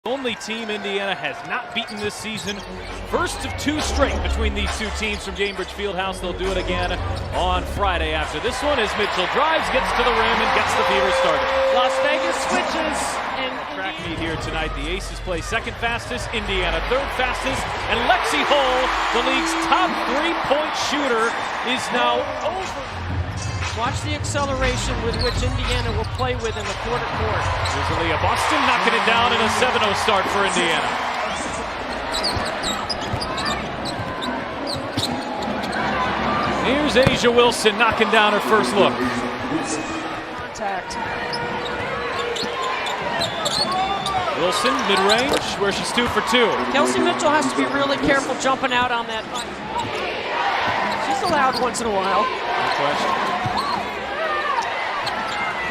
Only team Indiana has not beaten this season. First of two straight between these two teams from Gainbridge Fieldhouse. They'll do it again on Friday after this one as Mitchell drives, gets to the rim, and gets the Fever started. Las Vegas switches. And track meet here tonight. The Aces play second fastest, Indiana third fastest, and Lexi Hull, the league's top three-point shooter, is now over. Watch the acceleration with which Indiana will play with in the quarter court. Here's Aaliyah Boston knocking it down in a 7-0 start for Indiana. Here's Asia Wilson knocking down her first look. Contact. Wilson, mid-range, where she's 2 for 2. Kelsey Mitchell has to be really careful jumping out on that fight. She's allowed once in a while. No question.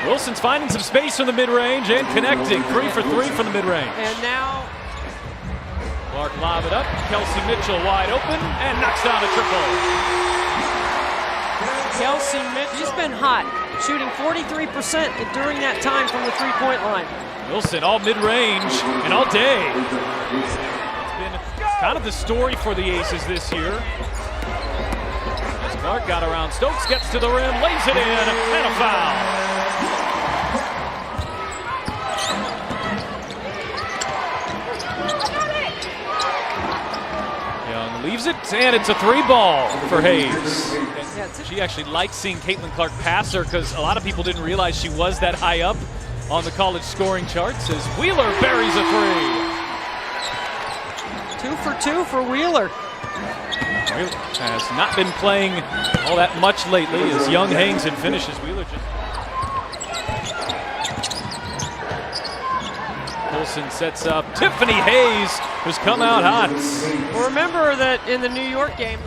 Wilson's finding some space from the mid-range and connecting. 3 for 3 from the mid-range. And now Clark lob it up. Kelsey Mitchell wide open and knocks down a triple. Kelsey Mitchell, she's been hot, shooting 43% during that time from the three-point line. Wilson all mid-range and all day. It's been kind of the story for the Aces this year. As Clark got around Stokes, gets to the rim, lays it in, and a foul. Young leaves it, and it's a 3-ball for Hayes. She actually likes seeing Caitlin Clark pass her because a lot of people didn't realize she was that high up on the college scoring charts as Wheeler buries a 3. 2 for 2 for Wheeler. Wheeler has not been playing all that much lately as Young hangs and finishes. Wheeler just... Wilson sets up Tiffany Hayes, who's come out hot. Well, remember that in the New York game,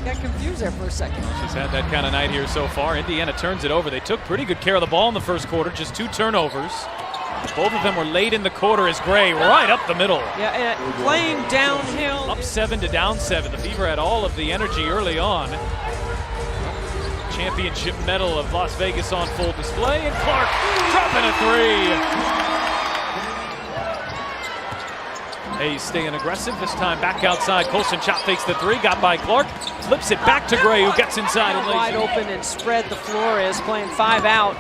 got confused there for a second. She's had that kind of night here so far. Indiana turns it over. They took pretty good care of the ball in the first quarter, just 2 turnovers. Both of them were late in the quarter as Gray right up the middle. Yeah, playing downhill. Up 7 to down 7. The Fever had all of the energy early on. Championship medal of Las Vegas on full display, and Clark dropping a 3. Hayes staying aggressive, this time back outside. Colson shot fakes the 3, got by Clark, flips it back to Gray, who gets inside and lays wide open and spread the floor is playing 5 out.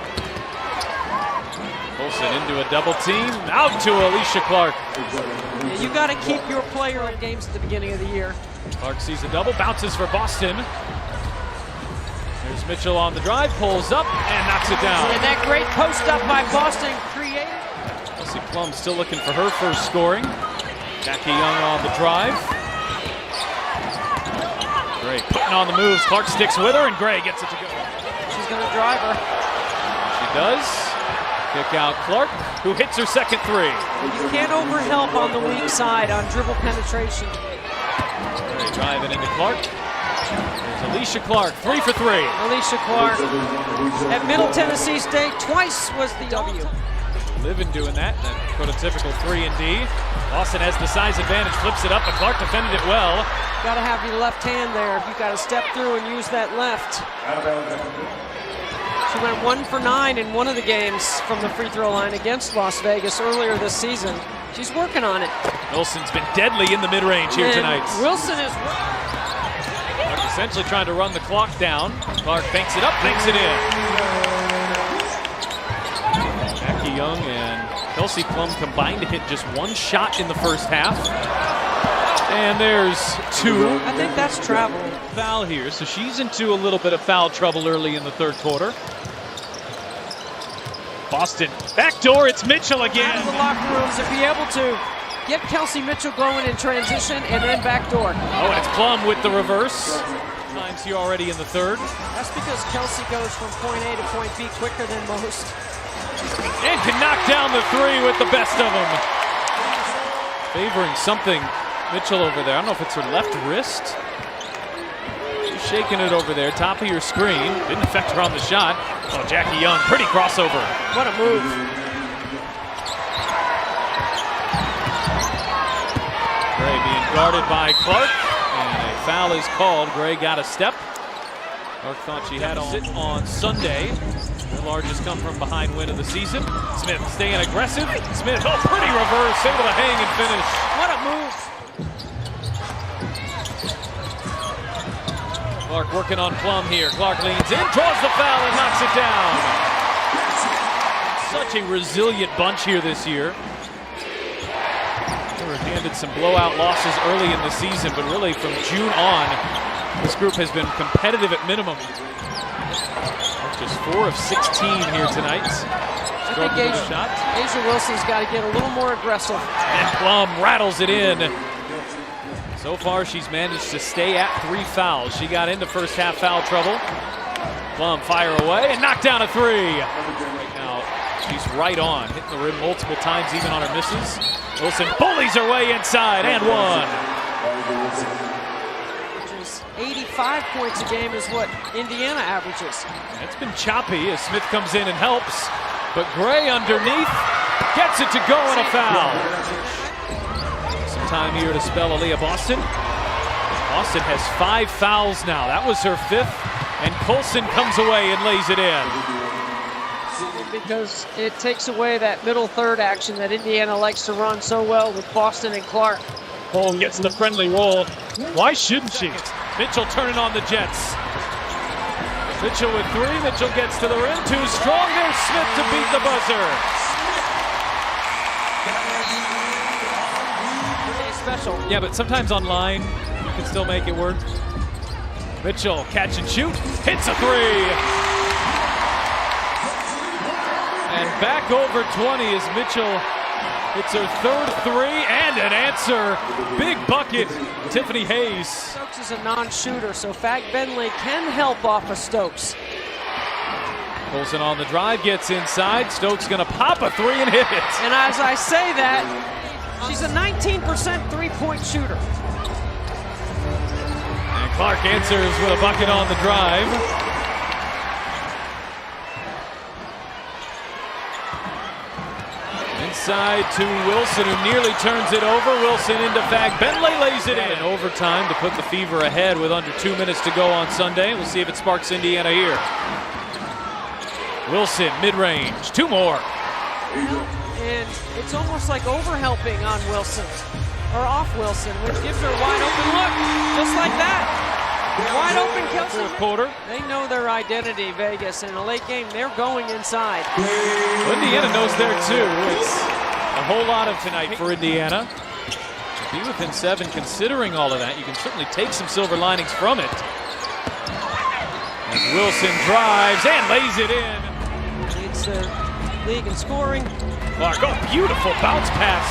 Colson into a double team, out to Alicia Clark. Yeah, you got to keep your player in games at the beginning of the year. Clark sees a double, bounces for Boston. There's Mitchell on the drive, pulls up and knocks it down. And that great post up by Boston created. Kelsey Plum still looking for her first scoring. Jackie Young on the drive. Gray putting on the moves. Clark sticks with her, and Gray gets it to go. She's going to drive her. She does. Kick out Clark, who hits her second 3. You can't overhelp on the weak side on dribble penetration. Gray driving into Clark. There's Alicia Clark, 3 for 3. Alicia Clark at Middle Tennessee State twice was the W. Livin doing that prototypical 3 and D. Lawson has the size advantage, flips it up, but Clark defended it well. Got to have your left hand there. You got to step through and use that left. She went 1 for 9 in one of the games from the free throw line against Las Vegas earlier this season. She's working on it. Wilson's been deadly in the mid-range here tonight. Wilson is Clark essentially trying to run the clock down. Clark banks it up, banks it in. Jackie Young and Kelsey Plum combined to hit just 1 shot in the first half. And there's 2. I think that's travel. Foul here, so she's into a little bit of foul trouble early in the third quarter. Boston, backdoor, it's Mitchell again. Out of the locker rooms to be able to get Kelsey Mitchell going in transition and then backdoor. Oh, and it's Plum with the reverse. Times here already in the third. That's because Kelsey goes from point A to point B quicker than most. And can knock down the 3 with the best of them. Favoring something, Mitchell over there. I don't know if it's her left wrist. She's shaking it over there, top of your screen. Didn't affect her on the shot. Oh, Jackie Young, pretty crossover. What a move. Gray being guarded by Clark, and a foul is called. Gray got a step. Clark thought she had on Sunday. Their largest come from behind win of the season. Smith staying aggressive. Smith, oh, pretty reverse, able to hang and finish. What a move. Clark working on Plum here. Clark leans in, draws the foul, and knocks it down. Such a resilient bunch here this year. They were handed some blowout losses early in the season, but really from June on, this group has been competitive at minimum. Just 4 of 16 here tonight. I think Asia Wilson's got to get a little more aggressive. And Plum rattles it in. So far, she's managed to stay at 3 fouls. She got into first half foul trouble. Plum fire away and knock down a 3. Right now, she's right on, hitting the rim multiple times, even on her misses. Wilson bullies her way inside and one. 85 points a game is what Indiana averages. It's been choppy as Smith comes in and helps, but Gray underneath gets it to go and a foul. Some time here to spell Aaliyah Boston. Boston has 5 fouls now. That was her 5th, and Colson comes away and lays it in. Because it takes away that middle third action that Indiana likes to run so well with Boston and Clark. Holm gets the friendly roll. Why shouldn't she? Mitchell turning on the Jets. Mitchell with 3. Mitchell gets to the rim. Too strong. There's Smith to beat the buzzer. Special. Yeah, but sometimes online you can still make it work. Mitchell catch and shoot. Hits a 3. And back over 20 as Mitchell hits her 3rd 3 and an answer. Big bucket, Tiffany Hayes. Stokes is a non-shooter, so Fag Bentley can help off of Stokes. Colson on the drive, gets inside. Stokes gonna pop a 3 and hit it. And as I say that, she's a 19% three-point shooter. And Clark answers with a bucket on the drive. Inside to Wilson, who nearly turns it over. Wilson into Fag. Bentley lays it in. Overtime to put the Fever ahead with under 2 minutes to go on Sunday. We'll see if it sparks Indiana here. Wilson, mid-range. 2 more. And it's almost like overhelping on Wilson, or off Wilson, which gives her a wide open look, just like that. Wide open Kelsey. 4th quarter. They know their identity, Vegas. In a late game, they're going inside. Well, Indiana knows there too. It's a whole lot of tonight for Indiana. To be within 7, considering all of that, you can certainly take some silver linings from it. As Wilson drives and lays it in. Leads the league in scoring. Clark, oh, beautiful bounce pass.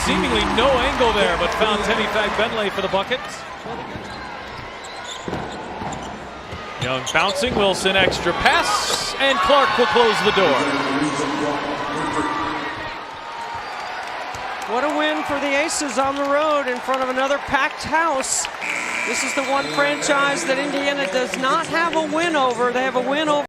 Seemingly no angle there, but found Tenny Fag Bentley for the bucket. Young bouncing, Wilson extra pass, and Clark will close the door. What a win for the Aces on the road in front of another packed house. This is the one franchise that Indiana does not have a win over. They have a win over